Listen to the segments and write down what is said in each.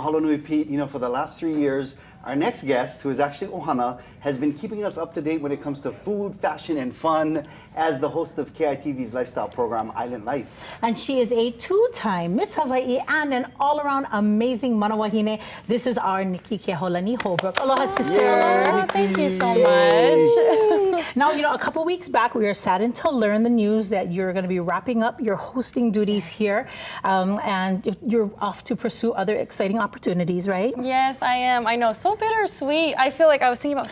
Halonui Pete, for the last 3 years, our next guest, who is actually Ohana, has been keeping us up to date when it comes to food, fashion, and fun as the host of KITV's lifestyle program, Island Life. And she is a two-time Miss Hawaii and an all-around amazing manawahine. This is our Nikki Kehaulani Holbrook. Aloha, sister. Yay, Thank you so much. Now, a couple weeks back, we were saddened to learn the news that you're going to be wrapping up your hosting duties here, and you're off to pursue other exciting opportunities, right? Yes, I am. I know, so bittersweet. I feel like I was thinking about,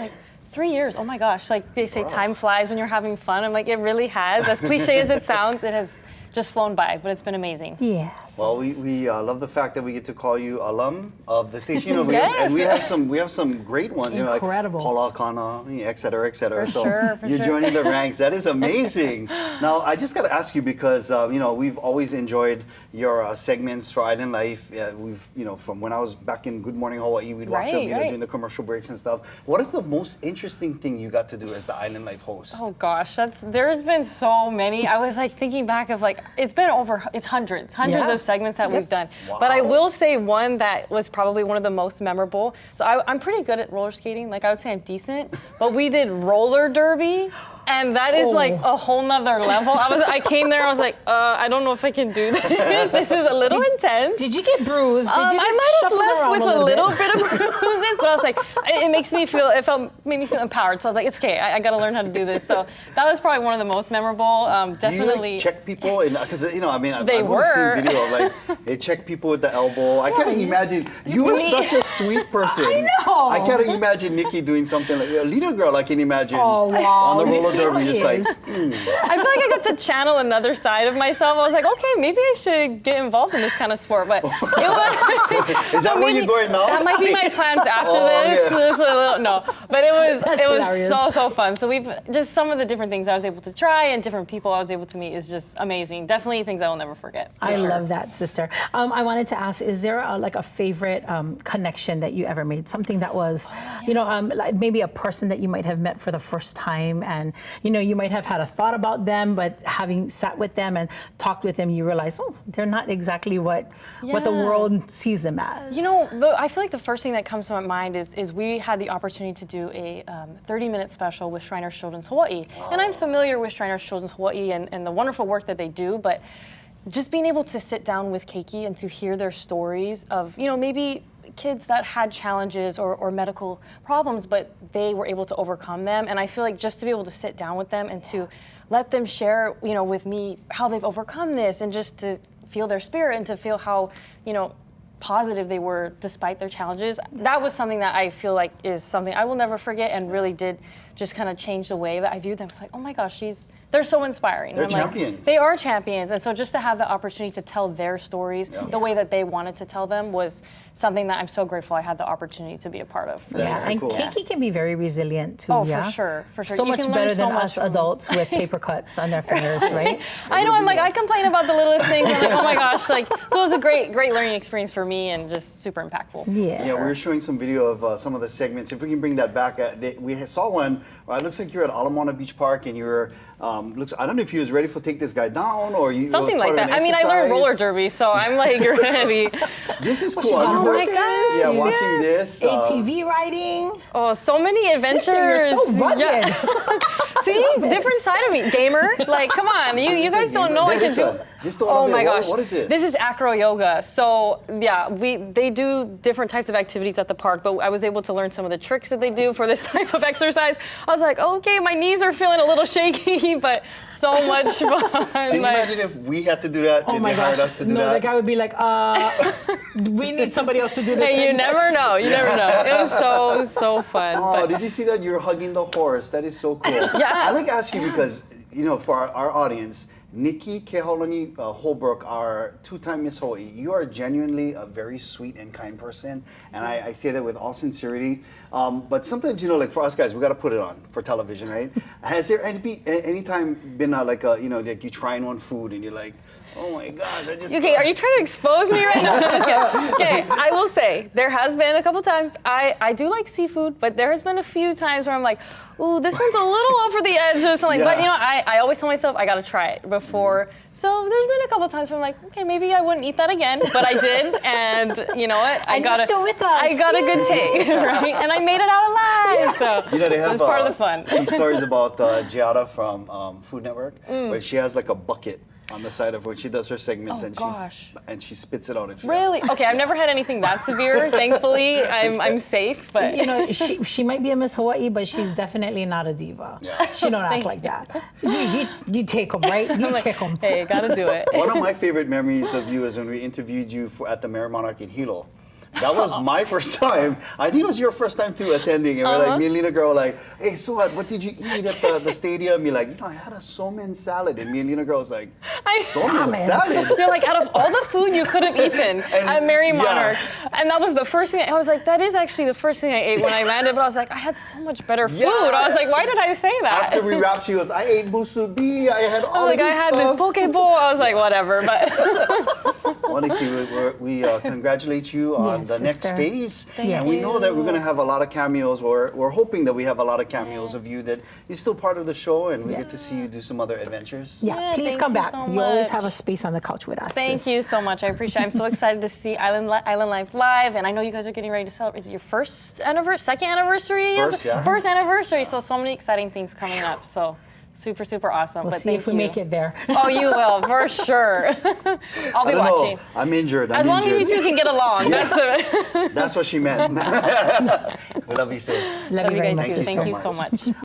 3 years, oh my gosh, like they say time flies when you're having fun. I'm like, it really has. As cliche as it sounds, it has just flown by, but it's been amazing. Yes. Well, we love the fact that we get to call you alum of the station. Yes. And we have some great ones. Incredible. Like Paula Kana, et cetera, et cetera. For So sure, you're joining the ranks. That is amazing. Now, I just got to ask you because we've always enjoyed your segments for Island Life. From when I was back in Good Morning Hawaii, we'd watch them during the commercial breaks and stuff. What is the most interesting thing you got to do as the Island Life host? Oh gosh, there's been so many. I was thinking back of it's hundreds of segments that we've done. Wow. But I will say one that was probably one of the most memorable. So I'm pretty good at roller skating. I would say I'm decent, but we did roller derby. And that is a whole nother level. I came there, I was like, I don't know if I can do this. This is a little intense. Did you get bruised? I might have left with a little bit of bruises, but I was like, it made me feel empowered. So I was like, it's okay, I got to learn how to do this. So that was probably one of the most memorable. Definitely. Do you check people? Because they I've were. seen video of they check people with the elbow. I can't imagine. You were such a sweet person. I know. I can't imagine Nikki doing something like a little girl. I can imagine. Oh wow. On the roller derby, just like. I feel like I got to channel another side of myself. I was like, okay, maybe I should get involved in this kind of sport. But it was. Is that where you're going now? That might be my plans after this. Yeah. Just a little, no, but it was hilarious. so fun. So we've just some of the different things I was able to try and different people I was able to meet is just amazing. Definitely things I will never forget. I love that, sister. I wanted to ask, is there a favorite connection that you ever made? Something that was, like maybe a person that you might have met for the first time, and you might have had a thought about them, but having sat with them and talked with them, you realize, they're not exactly what the world sees them as. I feel like the first thing that comes to my mind is we had the opportunity to do a 30-minute special with Shriners Children's Hawaii. Oh. And I'm familiar with Shriners Children's Hawaii and the wonderful work that they do, but just being able to sit down with Keiki and to hear their stories of, maybe kids that had challenges or medical problems, but they were able to overcome them. And I feel like just to be able to sit down with them and to let them share, with me how they've overcome this, and just to feel their spirit and to feel how, positive they were despite their challenges. That was something that I feel like is something I will never forget, and really did just kind of change the way that I viewed them. It's like, oh my gosh, they're so inspiring. They're champions. They are champions. And so just to have the opportunity to tell their stories the way that they wanted to tell them was something that I'm so grateful I had the opportunity to be a part of. That's so and cool. Keiki can be very resilient too. Oh, for sure. So much better than us adults with paper cuts on their fingers, right? I know, I complain about the littlest things. I'm like, oh my gosh, so it was a great learning experience for me, and just super impactful. Yeah. Yeah, we were showing some video of some of the segments. If we can bring that back, we saw one. It looks like you're at Alamana Beach Park, and you're. I don't know if you was ready for take this guy down, or you something like that. I learned roller derby, so I'm ready. This is cool. Oh my gosh! Yeah, watching this. ATV riding. Oh, so many adventures. Sister, you're so rugged. Yeah. See, different side of me, gamer. Come on, you guys don't know I can do. Oh my gosh! What is this? This is acro yoga. So yeah, they do different types of activities at the park, but I was able to learn some of the tricks that they do for this type of exercise. I was like, okay, my knees are feeling a little shaky, but so much fun. Can you imagine if we had to do that? Oh my gosh! Us to do no, that? the guy would be like, we need somebody else to do this. Hey, you never know. You never know. It was so fun. Oh, did you see that? You're hugging the horse. That is so cool. Yeah. I like to ask you because, for our audience, Nikki Kehaulani Holbrook, our two-time Miss Hawaii, you are genuinely a very sweet and kind person, and I say that with all sincerity. But sometimes, for us guys, we got to put it on for television, right? Has there any time been like you trying one food and you're like, oh my gosh, I just... Okay, are you trying to expose me right now? No, I'm just kidding. Okay, I will say, there has been a couple times, I do like seafood, but there has been a few times where I'm like, ooh, this one's a little over the edge or something. But Yeah. you know, I always tell myself I gotta try it before. So there's been a couple times where I'm like, okay, maybe I wouldn't eat that again, but I did, and you know what? And you're still with us. I got a good taste, right? And I made it out alive. So You know, they have it was part of the fun. some stories about Giada from Food Network, where she has like a bucket on the side of when she does her segments, Oh, and gosh. she spits it out. If she Really? Okay, I've never had anything that severe. Thankfully, I'm safe. But You know, she might be a Miss Hawaii, but she's definitely not a diva. Yeah. She don't act like that. You take them, right? You take them. hey, gotta do it. One of my favorite memories of you is when we interviewed you at the Mary Monarch in Hilo. That was my first time. I think it was your first time too attending. And we're like, me and Lena Girl were like, hey, so what did you eat at the stadium? You're like, I had a somen salad. And me and Lena Girl was like, somen salad? You're like, out of all the food you could have eaten at Mary Monarch, and that was the first thing, I was like, that is actually the first thing I ate when I landed, but I was like, I had so much better food. I was like, why did I say that? After we wrapped, she goes, I ate musubi, I had all I had this poke bowl. I was like, whatever, but. Nikki, we congratulate you on Yes, the next sister. phase. Thank and we you. know that we're going to have a lot of cameos. We're hoping that we have a lot of cameos of you, that you're still part of the show, and we get to see you do some other adventures. Yeah, Yeah, please thank come you back. so You always much. have a space on the couch with us. Thank sis. you so much. I appreciate it. I'm so excited to see Island Life live, and I know you guys are getting ready to celebrate. Is it your second anniversary? First, yeah. First anniversary. So many exciting things coming up. So super, super awesome. We'll but see thank if we you. make it there. Oh, you will, for sure. I'll be I don't know. watching. I'm injured. As long as you two can get along. That's the That's what she meant. We love you, sis. Love love you you very guys much, too. sister. Thank you so much.